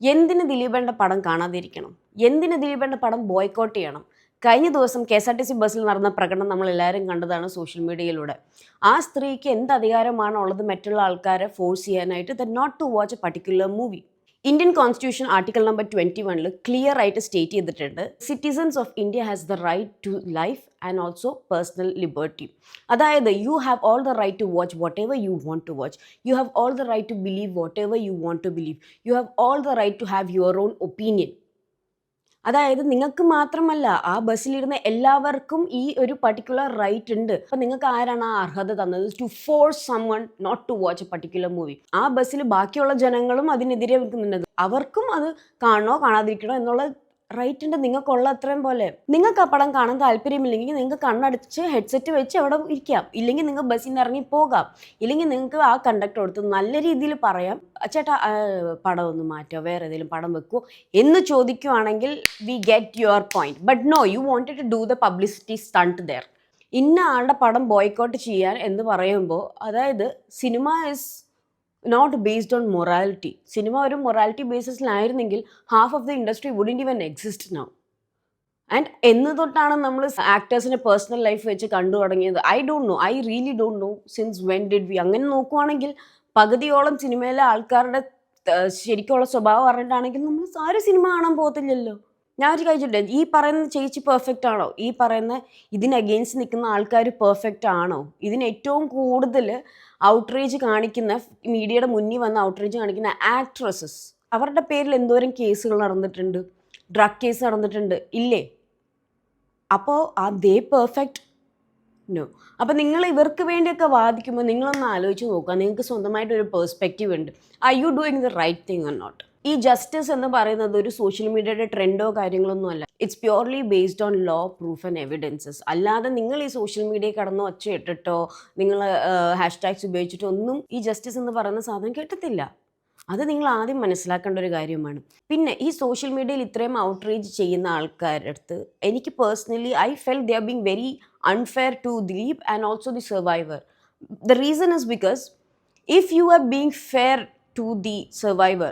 എന്തിന് ദിലീപേണ്ട പടം കാണാതിരിക്കണം? എന്തിന് ദിലീപേണ്ട പടം ബോയ്ക്കോട്ട് ചെയ്യണം? കഴിഞ്ഞ ദിവസം കെ.എസ്.ആർ.ടി.സി ബസ്സിൽ നടന്ന പ്രകടനം നമ്മളെല്ലാവരും കണ്ടതാണ് സോഷ്യൽ മീഡിയയിലൂടെ. ആ സ്ത്രീക്ക് എന്ത് അധികാരമാണുള്ളത് മറ്റുള്ള ആൾക്കാരെ ഫോഴ്സ് ചെയ്യാനായിട്ട് the not to watch a particular movie? Indian constitution article number 21 clear ആയിട്ട് സ്റ്റേറ്റ് ചെയ്തിട്ടുണ്ട്, citizens of India has the right to life and also personal liberty. അതായത് you have all the right to watch what ever you want to watch, you have all the right to believe what ever you want to believe, you have all the right to have your own opinion. അതായത് നിങ്ങൾക്ക് മാത്രമല്ല, ആ ബസ്സിലിരുന്ന എല്ലാവർക്കും ഈ ഒരു particular right ഉണ്ട്. അപ്പൊ നിങ്ങൾക്ക് ആരാണ് ആ അർഹത തന്നത് to force someone not to watch a particular movie? ആ ബസ്സിൽ ബാക്കിയുള്ള ജനങ്ങളും അതിനെതിരെ നിൽക്കുന്നുണ്ട്. അവർക്കും അത് കാണണോ കാണാതിരിക്കണോ എന്നുള്ള റൈറ്റ് ഉണ്ട് നിങ്ങൾക്കുള്ള അത്രയും പോലെ. നിങ്ങൾക്ക് ആ പടം കാണാൻ താല്പര്യമില്ലെങ്കിൽ നിങ്ങൾക്ക് കണ്ണടച്ച് ഹെഡ്സെറ്റ് വെച്ച് അവിടെ ഇരിക്കാം, ഇല്ലെങ്കിൽ നിങ്ങൾ ബസ്സിൽ നിന്ന് ഇറങ്ങി പോകാം, ഇല്ലെങ്കിൽ നിങ്ങൾക്ക് ആ കണ്ടക്ടർ അടുത്ത് നല്ല രീതിയിൽ പറയാം, ചേട്ടാ പടം ഒന്ന് മാറ്റോ, വേറെ ഏതെങ്കിലും പടം വെക്കുമോ എന്ന് ചോദിക്കുവാണെങ്കിൽ we get your point. But no, you wanted to do the publicity stunt there. ഇന്ന ആളുടെ പടം ബോയ്ക്കോട്ട് ചെയ്യാൻ എന്ന് പറയുമ്പോൾ, അതായത് cinema is not based on morality. Cinema ഒരു മൊറാലിറ്റി ബേസിസിലായിരുന്നെങ്കിൽ half of the industry wouldn't even exist now. And എന്ന് തൊട്ടാണ് നമ്മൾ ആക്ടേഴ്സിൻ്റെ പേഴ്സണൽ ലൈഫ് വെച്ച് കണ്ടു തുടങ്ങിയത്? I don't know, I really don't know since when did we. അങ്ങനെ നോക്കുവാണെങ്കിൽ പകുതിയോളം സിനിമയിലെ ആൾക്കാരുടെ ശരിക്കുള്ള സ്വഭാവം അറിഞ്ഞിട്ടാണെങ്കിൽ നമ്മൾ ആരും സിനിമ കാണാൻ പോകത്തില്ലല്ലോ. ഞാൻ ഒരു കഴിച്ചിട്ടെ, ഈ പറയുന്ന ചേച്ചി പെർഫെക്റ്റ് ആണോ? ഈ പറയുന്ന ഇതിന് അഗെയിൻസ്റ്റ് നിൽക്കുന്ന ആൾക്കാർ പെർഫെക്റ്റ് ആണോ? ഇതിന് ഏറ്റവും കൂടുതൽ ഔട്ട്റേജ് കാണിക്കുന്ന, മീഡിയയുടെ മുന്നിൽ വന്ന് ഔട്ട്റേജ് കാണിക്കുന്ന ആക്ട്രസസ്, അവരുടെ പേരിൽ എന്തോരം കേസുകൾ നടന്നിട്ടുണ്ട്, ഡ്രഗ് കേസ് നടന്നിട്ടുണ്ട് ഇല്ലേ? അപ്പോൾ ആ ദേ പെർഫെക്റ്റ്? നോ. അപ്പം നിങ്ങൾ ഇവർക്ക് വേണ്ടിയൊക്കെ വാദിക്കുമ്പോൾ നിങ്ങളൊന്ന് ആലോചിച്ച് നോക്കുക, നിങ്ങൾക്ക് സ്വന്തമായിട്ടൊരു പേഴ്സ്പെക്റ്റീവ് ഉണ്ട്. Are you doing the right thing or not? ഈ ജസ്റ്റിസ് എന്ന് പറയുന്നത് ഒരു സോഷ്യൽ മീഡിയയുടെ ട്രെൻഡോ കാര്യങ്ങളൊന്നും അല്ല. It's purely based on law, proof and evidences. അല്ലാതെ നിങ്ങൾ ഈ സോഷ്യൽ മീഡിയയിൽ കടന്ന് ഒച്ചയിട്ടിട്ടോ നിങ്ങൾ ഹാഷ്ടാഗ്സ് ഉപയോഗിച്ചിട്ടോ ഒന്നും ഈ ജസ്റ്റിസ് എന്ന് പറയുന്ന സാധനം കേട്ടത്തില്ല. അത് നിങ്ങൾ ആദ്യം മനസ്സിലാക്കേണ്ട ഒരു കാര്യമാണ്. പിന്നെ ഈ സോഷ്യൽ മീഡിയയിൽ ഇത്രയും ഔട്ട്റീച്ച് ചെയ്യുന്ന ആൾക്കാരുടെ അടുത്ത് എനിക്ക് personally I feel they are being very unfair to Dilip and also the survivor. The reason is because if you are being fair to the survivor,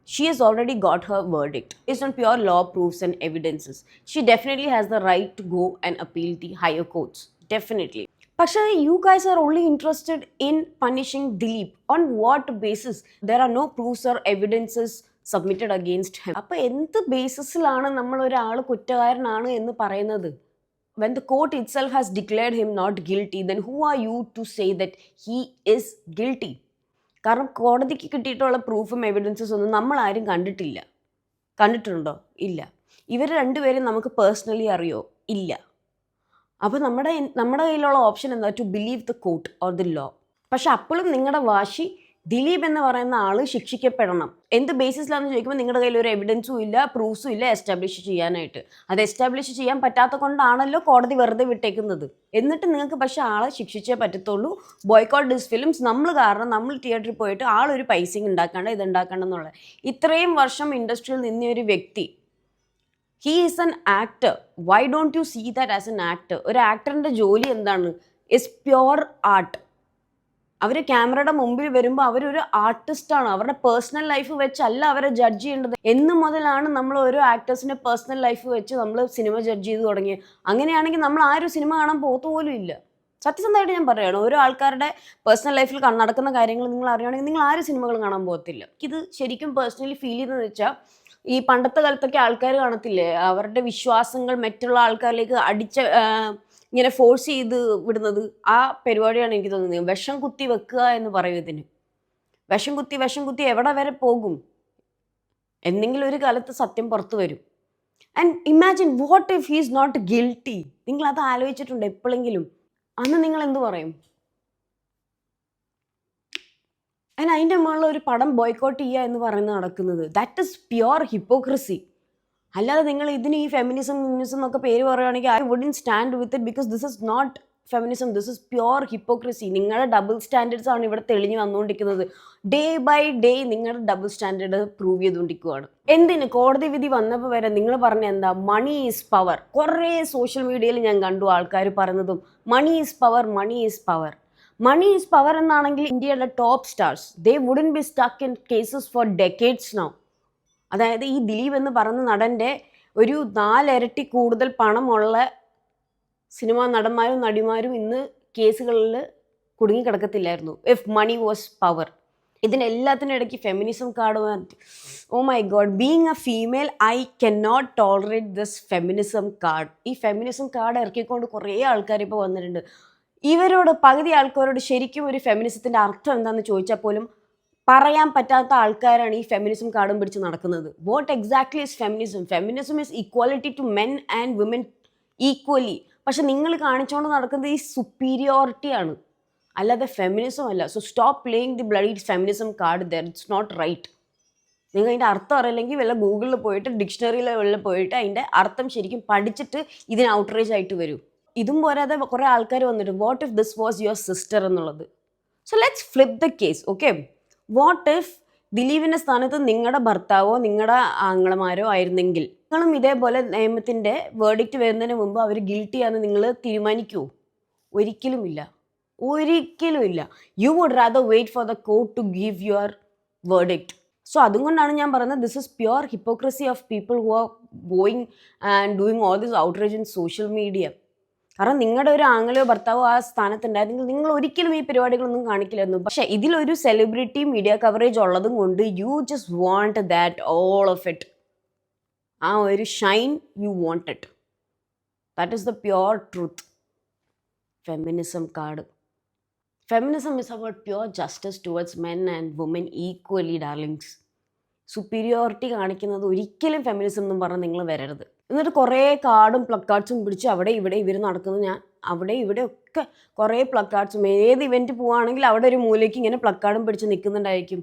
she has already got her verdict based on pure law, proofs and evidences. She definitely has the right to go and appeal the higher courts, definitely. പക്ഷേ you guys are only interested in punishing Dilip. On what basis? There are no proofs or evidences submitted against him. അപ്പോൾ എന്ത് ബേസിസിലാണ് നമ്മൾ ഒരാൾ കുറ്റക്കാരനാണ് എന്ന് പറയുന്നത്? When the court itself has declared him not guilty, then who are you to say that he is guilty? കാരണം കോടതിക്ക് കിട്ടിയിട്ടുള്ള പ്രൂഫും എവിഡൻസസ് ഒന്നും നമ്മൾ ആരും കണ്ടിട്ടില്ല. കണ്ടിട്ടുണ്ടോ? ഇല്ല. ഇവർ രണ്ടുപേരും നമുക്ക് പേഴ്സണലി അറിയോ? ഇല്ല. അപ്പോൾ നമ്മുടെ കയ്യിലുള്ള ഓപ്ഷൻ എന്താ? To believe the court or the law. പക്ഷെ അപ്പോഴും നിങ്ങളുടെ വാശി ദിലീപ് എന്ന് പറയുന്ന ആൾ ശിക്ഷിക്കപ്പെടണം. എന്ത് ബേസിസിലാണെന്ന് ചോദിക്കുമ്പോൾ നിങ്ങളുടെ കയ്യിൽ ഒരു എവിഡൻസും ഇല്ല, പ്രൂഫ്സും ഇല്ല എസ്റ്റാബ്ലിഷ് ചെയ്യാനായിട്ട്. അത് എസ്റ്റാബ്ലിഷ് ചെയ്യാൻ പറ്റാത്ത കൊണ്ടാണല്ലോ കോടതി വെറുതെ വിട്ടേക്കുന്നത്. എന്നിട്ട് നിങ്ങൾക്ക് പക്ഷേ ആളെ ശിക്ഷിച്ചേ പറ്റത്തുള്ളൂ. ബോയ്ക്കോട്ട് ദിസ് ഫിലിംസ് നമ്മൾ കാരണം നമ്മൾ തിയേറ്ററിൽ പോയിട്ട് ആളൊരു പൈസയും ഉണ്ടാക്കാണ്ട് ഇതുണ്ടാക്കണ്ടെന്നുള്ള. ഇത്രയും വർഷം ഇൻഡസ്ട്രിയിൽ നിന്ന ഒരു വ്യക്തി, he is an actor. Why don't you see that as an actor? ഒരു ആക്ടറിൻ്റെ ജോലി എന്താണ്? Is pure art. അവർ ക്യാമറയുടെ മുമ്പിൽ വരുമ്പോൾ അവരൊരു ആർട്ടിസ്റ്റാണ്. അവരുടെ പേഴ്സണൽ ലൈഫ് വെച്ചല്ല അവരെ ജഡ്ജ് ചെയ്യേണ്ടത്. എന്ന് മുതലാണ് നമ്മൾ ഓരോ ആക്ടേഴ്സിൻ്റെ പേഴ്സണൽ ലൈഫ് വെച്ച് നമ്മൾ സിനിമ ജഡ്ജ് ചെയ്ത് തുടങ്ങിയത്? അങ്ങനെയാണെങ്കിൽ നമ്മൾ ആരും സിനിമ കാണാൻ പോകത്തുപോലും ഇല്ല. സത്യസന്ധമായിട്ട് ഞാൻ പറയുകയാണ്, ഓരോ ആൾക്കാരുടെ പേഴ്സണൽ ലൈഫിൽ നടക്കുന്ന കാര്യങ്ങൾ നിങ്ങൾ അറിയുകയാണെങ്കിൽ നിങ്ങൾ ആരും സിനിമകൾ കാണാൻ പോകത്തില്ല. ഇത് ശരിക്കും പേഴ്സണലി ഫീൽ ചെയ്യുന്നതെന്ന് വെച്ചാൽ, ഈ പണ്ടത്തെ കാലത്തൊക്കെ ആൾക്കാർ കാണത്തില്ലേ, അവരുടെ വിശ്വാസങ്ങൾ മറ്റുള്ള ആൾക്കാരിലേക്ക് ഇങ്ങനെ ഫോഴ്സ് ചെയ്ത് വിടുന്നത്, ആ പരിപാടിയാണ് എനിക്ക് തോന്നുന്നത്. വിഷം കുത്തി വെക്കുക എന്ന് പറയും ഇതിന്. വിഷം കുത്തി എവിടെ വരെ പോകും? എന്തെങ്കിലും ഒരു കാലത്ത് സത്യം പുറത്തു വരും. And imagine what if he is not guilty? നിങ്ങൾ അത് ആലോചിച്ചിട്ടുണ്ട് എപ്പോഴെങ്കിലും? അന്ന് നിങ്ങൾ എന്തു പറയും? ആൻഡ് അതിൻ്റെ മുകളിൽ ഒരു പടം ബോയ്ക്കോട്ട് ചെയ്യുക എന്ന് പറയുന്നത് നടക്കുന്നത്, ദാറ്റ് ഇസ് പ്യുവർ ഹിപ്പോക്രസി. അല്ലാതെ നിങ്ങൾ ഇതിന് ഈ ഫെമിനിസം എന്നൊക്കെ പേര് പറയുകയാണെങ്കിൽ I wouldn't stand with it, because this is not feminism, this is pure hypocrisy. നിങ്ങളുടെ ഡബിൾ സ്റ്റാൻഡേർഡ്സ് ആണ് ഇവിടെ തെളിഞ്ഞു വന്നുകൊണ്ടിരിക്കുന്നത്. ഡേ ബൈ ഡേ നിങ്ങളുടെ ഡബിൾ സ്റ്റാൻഡേർഡ് പ്രൂവ് ചെയ്തുകൊണ്ടിരിക്കുകയാണ്. എന്തിന്? കോടതി വിധി വന്നപ്പോൾ വരെ നിങ്ങൾ പറഞ്ഞ എന്താ? Money is power. കുറേ സോഷ്യൽ മീഡിയയിൽ ഞാൻ കണ്ടു ആൾക്കാർ പറയുന്നതും money is power, money is power. Money is power എന്നാണെങ്കിൽ ഇന്ത്യയുടെ top stars, they wouldn't be stuck in cases four decades now. അതായത് ഈ ദിലീപ് എന്ന് പറയുന്ന നടൻ്റെ ഒരു 4 ഇരട്ടി കൂടുതൽ പണമുള്ള സിനിമാ നടന്മാരും നടിമാരും ഇന്ന് കേസുകളിൽ കുടുങ്ങിക്കിടക്കത്തില്ലായിരുന്നു. If money was power. ഇതിനെല്ലാത്തിനും ഇടയ്ക്ക് ഫെമിനിസം കാർഡ് വന്നിട്ട്, oh my God, being a female I can not tolerate this feminism card. ഈ ഫെമിനിസം കാർഡ് ഇറക്കിക്കൊണ്ട് കുറേ ആൾക്കാർ ഇപ്പോൾ വന്നിട്ടുണ്ട്. ഇവരോട് പകുതി ആൾക്കാരോട് ശരിക്കും ഒരു ഫെമിനിസത്തിൻ്റെ അർത്ഥം എന്താണെന്ന് ചോദിച്ചാൽ പോലും പറയാൻ പറ്റാത്ത ആൾക്കാരാണ് ഈ ഫെമിനിസം കാർഡും പിടിച്ച് നടക്കുന്നത്. What exactly is feminism? Feminism is equality to men and women equally. പക്ഷെ നിങ്ങൾ കാണിച്ചുകൊണ്ട് നടക്കുന്നത് ഈ സുപ്പീരിയോറിറ്റിയാണ്, അല്ലാതെ ഫെമിനിസം അല്ല. So stop playing the bloody feminism card there. It's not right. നിങ്ങൾ അതിൻ്റെ അർത്ഥം അറിയില്ലെങ്കിൽ വല്ല ഗൂഗിളിൽ പോയിട്ട് ഡിക്ഷണറിയിൽ വല്ല പോയിട്ട് അതിൻ്റെ അർത്ഥം ശരിക്കും പഠിച്ചിട്ട് ഇതിന് ഔട്ട്റേജ് ആയിട്ട് വരും. ഇതും പോരാതെ കുറേ ആൾക്കാർ വന്നിട്ട് what if this was your sister എന്നുള്ളത്. So let's flip the case. Okay, what if ദിലീപിൻ്റെ സ്ഥാനത്ത് നിങ്ങളുടെ ഭർത്താവോ നിങ്ങളുടെ ആങ്ങളമാരോ ആയിരുന്നെങ്കിൽ നിങ്ങളും ഇതേപോലെ നിയമത്തിൻ്റെ വേർഡിക്റ്റ് വരുന്നതിന് മുമ്പ് അവർ ഗിൽറ്റിയാണെന്ന് നിങ്ങൾ തീരുമാനിക്കുമോ? ഒരിക്കലുമില്ല, ഒരിക്കലുമില്ല. You would rather wait for the court to give your verdict. So അതുകൊണ്ടാണ് ഞാൻ പറയുന്നത് this is pure hypocrisy of people who are going and doing all this outrage in social media. കാരണം നിങ്ങളുടെ ഒരു ആങ്ങളെയോ ഭർത്താവോ ആ സ്ഥാനത്തുണ്ടായിരുന്നെങ്കിൽ നിങ്ങൾ ഒരിക്കലും ഈ പരിപാടികളൊന്നും കാണിക്കില്ലായിരുന്നു. പക്ഷേ ഇതിലൊരു സെലിബ്രിറ്റി മീഡിയ കവറേജ് ഉള്ളതും കൊണ്ട് you just want that all of it. ആ ഒരു Shine you want it. That is the pure truth. Feminism card. Feminism is about pure justice towards men and women equally, darlings. Superiority കാണിക്കുന്നത് ഒരിക്കലും feminism എന്നും പറഞ്ഞ് നിങ്ങൾ വരരുത്. എന്നിട്ട് കുറേ കാർഡും പ്ലക്കാർഡ്സും പിടിച്ച് അവിടെ ഇവിടെ ഇവർ നടക്കുന്നത് ഞാൻ അവിടെ ഇവിടെ ഒക്കെ കുറേ പ്ലക്കാർഡ്സും ഏത് ഇവൻറ്റ് പോവുകയാണെങ്കിൽ അവിടെ ഒരു മൂലയ്ക്ക് ഇങ്ങനെ പ്ലക്കാർഡും പിടിച്ച് നിൽക്കുന്നുണ്ടായിരിക്കും.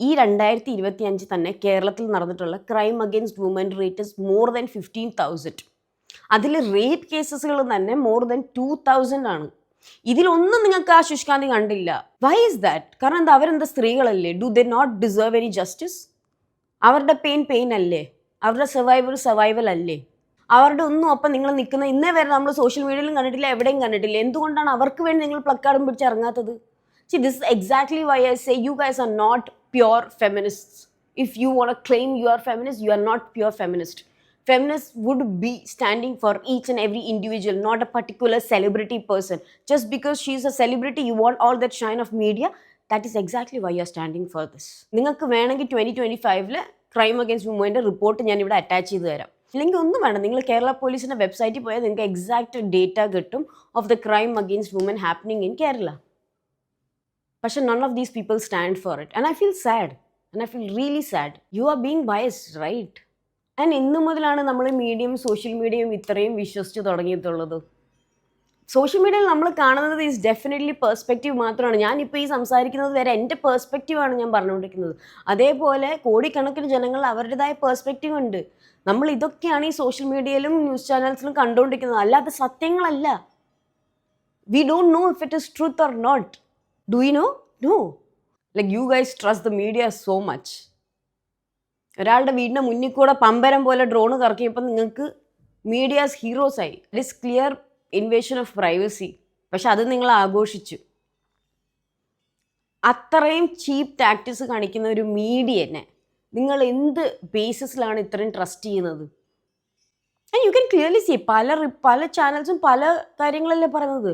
ഈ 2025 തന്നെ കേരളത്തിൽ നടന്നിട്ടുള്ള crime against woman rate is more than 15,000. അതിൽ റേപ്പ് കേസസുകൾ തന്നെ മോർ ദാൻ 2,000 ആണ്. ഇതിലൊന്നും നിങ്ങൾക്ക് ആ ശുഷ്കാന്തി കണ്ടില്ല. Why is that? കാരണം എന്താ, അവരെന്താ സ്ത്രീകളല്ലേ? Do they not deserve any justice? അവരുടെ പെയിൻ അല്ലേ? അവരുടെ സർവൈവൽ അല്ലേ? അവരുടെ ഒന്നും ഒപ്പം നിങ്ങൾ നിൽക്കുന്ന ഇന്നേ വരെ നമ്മൾ സോഷ്യൽ മീഡിയയിലും കണ്ടിട്ടില്ല, എവിടെയും കണ്ടിട്ടില്ല. എന്തുകൊണ്ടാണ് അവർക്ക് വേണ്ടി നിങ്ങൾ പ്ലക്കാർഡും പിടിച്ച് ഇറങ്ങാത്തത്? This is exactly why I say you guys are not pure feminists. If you want to claim you are feminist, you are not pure feminist. Feminists would be standing for each and every individual, not a particular celebrity person. Just because she is a celebrity, you want all that shine of media. That is exactly why you are standing for this. നിങ്ങൾക്ക് വേണമെങ്കിൽ 2025 crime against വുമൻ്റെ report ഞാൻ ഇവിടെ attach ചെയ്ത് തരാം. ഇല്ലെങ്കിൽ ഒന്നും വേണം, നിങ്ങൾ കേരള പോലീസിൻ്റെ വെബ്സൈറ്റിൽ പോയാൽ നിങ്ങൾക്ക് എക്സാക്റ്റ് ഡേറ്റ കിട്ടും of the crime against woman happening in Kerala. പക്ഷെ none of these people stand for it. And I feel sad. And I feel really sad. You are being biased, right? And ഇന്നു മുതലാണ് നമ്മൾ social മീഡിയയും ഇത്രയും വിശ്വസിച്ച് തുടങ്ങിയിട്ടുള്ളത്. Social മീഡിയയിൽ നമ്മൾ കാണുന്നത് ഈസ് ഡെഫിനറ്റ്ലി പെർസ്പെക്റ്റീവ് മാത്രമാണ്. ഞാനിപ്പോൾ ഈ സംസാരിക്കുന്നത് വരെ എൻ്റെ പെർസ്പെക്റ്റീവാണ് ഞാൻ പറഞ്ഞുകൊണ്ടിരിക്കുന്നത്. അതേപോലെ കോടിക്കണക്കിന് ജനങ്ങൾ അവരുടേതായ പെർസ്പെക്റ്റീവ് ഉണ്ട്. നമ്മൾ ഇതൊക്കെയാണ് ഈ സോഷ്യൽ മീഡിയയിലും ന്യൂസ് ചാനൽസിലും കണ്ടുകൊണ്ടിരിക്കുന്നത്, അല്ലാതെ സത്യങ്ങളല്ല. We don't know if it is truth or not. Do you know? No. Like you guys trust the media so much. ഒരാളുടെ വീടിൻ്റെ മുന്നിൽ കൂടെ പമ്പരം പോലെ ഡ്രോണ് കറക്കിയപ്പോൾ നിങ്ങൾക്ക് മീഡിയാസ് ഹീറോസായി. It is clear invasion of privacy. പക്ഷെ അത് നിങ്ങൾ ആഘോഷിച്ചു. അത്രയും ചീപ്പ് ടാക്ടിക്സ് കാണിക്കുന്ന ഒരു മീഡിയനെ നിങ്ങൾ എന്ത് ബേസിസിലാണ് ഇത്രയും ട്രസ്റ്റ് ചെയ്യുന്നത്? And you can clearly see പല ചാനൽസും പല കാര്യങ്ങളല്ലേ പറയുന്നത്.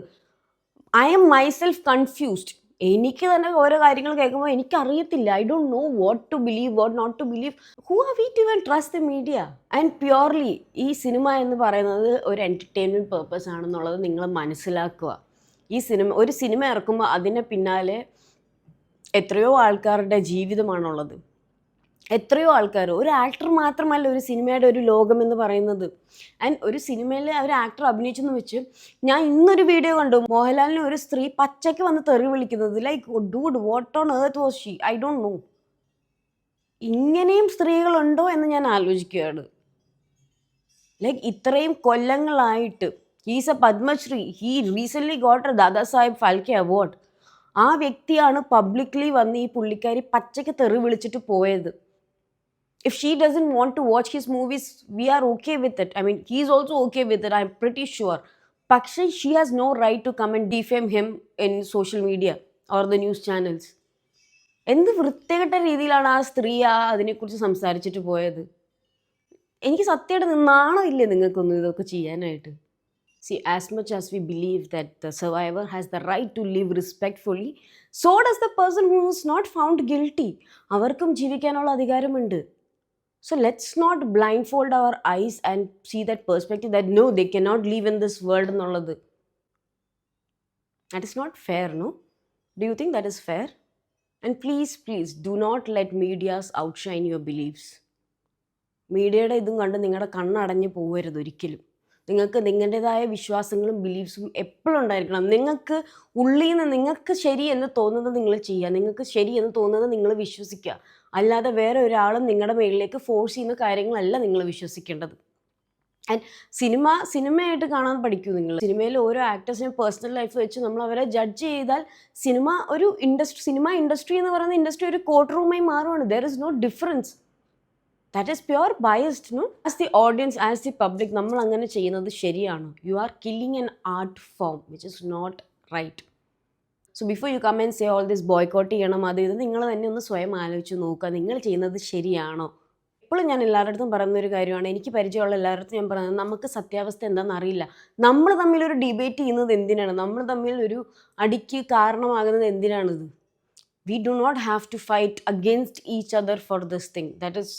I'm myself confused. എനിക്ക് തന്നെ ഓരോ കാര്യങ്ങൾ കേൾക്കുമ്പോൾ എനിക്കറിയത്തില്ല. I don't know what to believe, what not to believe. Who are we to even trust the media? And purely ഈ സിനിമ എന്ന് പറയുന്നത് ഒരു എൻ്റർടൈൻമെൻറ്റ് പേർപ്പസ് ആണെന്നുള്ളത് നിങ്ങൾ മനസ്സിലാക്കുക. ഒരു സിനിമ ഇറക്കുമ്പോൾ അതിന് പിന്നാലെ എത്രയോ ആൾക്കാരുടെ ജീവിതമാണുള്ളത്. എത്രയോ ആൾക്കാർ, ഒരു ആക്ടർ മാത്രമല്ല ഒരു സിനിമയുടെ ഒരു ലോകം എന്ന് പറയുന്നത്. ആൻഡ് ഒരു സിനിമയിൽ ഒരു ആക്ടർ അഭിനയിച്ചെന്ന് വെച്ച് ഞാൻ ഇന്നൊരു വീഡിയോ കണ്ടു, മോഹൻലാലിനെ ഒരു സ്ത്രീ പച്ചയ്ക്ക് വന്ന് തെറി വിളിക്കുന്നത്. Like dude, what on earth was she? I don't know. ഇങ്ങനെയും സ്ത്രീകളുണ്ടോ എന്ന് ഞാൻ ആലോചിക്കുകയാണ്. ലൈക്ക് ഇത്രയും കൊല്ലങ്ങളായിട്ട് he's a Padmashri. He recently got a Dada Saheb Phalke award. ആ വ്യക്തിയാണ് പബ്ലിക്ലി വന്ന് ഈ പുള്ളിക്കാരി പച്ചയ്ക്ക് തെറി വിളിച്ചിട്ട് പോയത്. If she doesn't want to watch his movies, we are okay with it. I mean, he's also okay with it, I'm pretty sure. But she has no right to come and defame him in social media or the news channels. എന്ത് വൃത്തികെട്ട രീതിയിലാണ് ആ സ്ത്രീ അതിനെക്കുറിച്ച് സംസാരിച്ചിട്ട് പോയത്. എനിക്ക് സത്യമായിട്ട് നാണമില്ലേ നിങ്ങൾക്കൊന്നും ഇതൊക്കെ ചെയ്യാനായിട്ട്? See, as much as we believe that the survivor has the right to live respectfully, so does the person who is not found guilty. അവർക്കും ജീവിക്കാനുള്ള അധികാരമുണ്ട്. So let's not blindfold our eyes and see that perspective that no, they cannot live in this world എന്നുള്ളത്. That is not fair, no? Do you think that is fair? And please, please, do not let medias outshine your beliefs. മീഡിയയുടെ ഇതും കണ്ട് നിങ്ങളുടെ കണ്ണടഞ്ഞ് പോകരുത് ഒരിക്കലും. നിങ്ങൾക്ക് നിങ്ങളുടേതായ വിശ്വാസങ്ങളും ബിലീഫ്സും എപ്പോഴും ഉണ്ടായിരിക്കണം. നിങ്ങൾക്ക് ഉള്ളിൽ നിന്ന് നിങ്ങൾക്ക് ശരി എന്ന് തോന്നുന്നത് നിങ്ങൾ ചെയ്യുക, നിങ്ങൾക്ക് ശരി എന്ന് തോന്നുന്നത് നിങ്ങൾ വിശ്വസിക്കുക. അല്ലാതെ വേറെ ഒരാളും നിങ്ങളുടെ മേളിലേക്ക് ഫോഴ്സ് ചെയ്യുന്ന കാര്യങ്ങളല്ല നിങ്ങൾ വിശ്വസിക്കേണ്ടത്. ആൻഡ് സിനിമയായിട്ട് കാണാൻ പഠിക്കൂ നിങ്ങൾ. സിനിമയിൽ ഓരോ ആക്ടേഴ്സിനെ പേഴ്സണൽ ലൈഫ് വെച്ച് നമ്മൾ അവരെ ജഡ്ജ് ചെയ്താൽ സിനിമ ഇൻഡസ്ട്രി എന്ന് പറയുന്ന ഇൻഡസ്ട്രി ഒരു കോർട്ട് റൂമായി മാറുകയാണ്. There is no difference. That is pure biased, no? As the audience, as the public, നമ്മൾ അങ്ങനെ ചെയ്യുന്നത് ശരിയാണോ? You are killing an art form, which is not right. So before you come and say all this boycott ചെയ്യണം അത് ഇത്, നിങ്ങൾ തന്നെ ഒന്ന് സ്വയം ആലോചിച്ച് നോക്കുക, നിങ്ങൾ ചെയ്യുന്നത് ശരിയാണോ? എപ്പോഴും ഞാൻ എല്ലാവരുടെ പറയുന്നൊരു കാര്യമാണ്, എനിക്ക് പരിചയമുള്ള എല്ലാവരുടെ ഞാൻ പറയുന്നത്, നമുക്ക് സത്യാവസ്ഥ എന്താണെന്ന് അറിയില്ല. നമ്മൾ തമ്മിലൊരു ഡിബേറ്റ് ചെയ്യുന്നത് എന്തിനാണ്? നമ്മൾ തമ്മിൽ ഒരു അടിക്ക് കാരണമാകുന്നത് എന്തിനാണിത്? We do not have to fight against each other for this thing. That is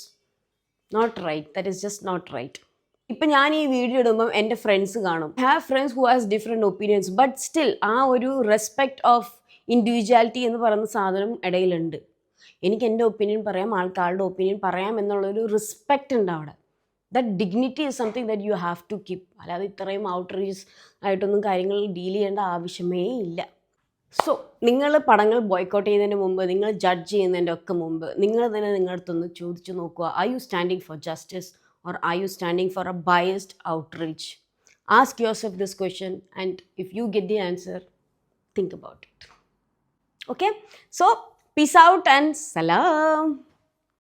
not right. That is just not right. ഇപ്പം ഞാൻ ഈ വീഡിയോ ഇടുമ്പം എൻ്റെ ഫ്രണ്ട്സ് കാണും. Have friends who has different opinions, but still ആ ഒരു respect of individuality എന്ന് പറയുന്ന സാധനം ഇടയിലുണ്ട്. എനിക്ക് എൻ്റെ ഒപ്പീനിയൻ പറയാം, ആൾക്കാരുടെ ഒപ്പീനിയൻ പറയാം എന്നുള്ളൊരു റെസ്പെക്റ്റ് ഉണ്ട് അവിടെ. That dignity is something that you have to keep. അല്ലാതെ ഇത്രയും ഔട്ട്റീച്ച് ആയിട്ടൊന്നും കാര്യങ്ങൾ ഡീൽ ചെയ്യേണ്ട ആവശ്യമേ ഇല്ല. സോ നിങ്ങൾ പടങ്ങൾ ബോയ്ക്കോട്ട് ചെയ്യുന്നതിന് മുമ്പ്, നിങ്ങൾ ജഡ്ജ് ചെയ്യുന്നതിൻ്റെ ഒക്കെ മുമ്പ് നിങ്ങൾ തന്നെ നിങ്ങളുടെ അടുത്തൊന്ന് ചോദിച്ചു നോക്കുക, are you standing four justice or are you standing for a biased outreach? Ask yourself this question, and if you get the answer, think about it. Okay? So, peace out and salam.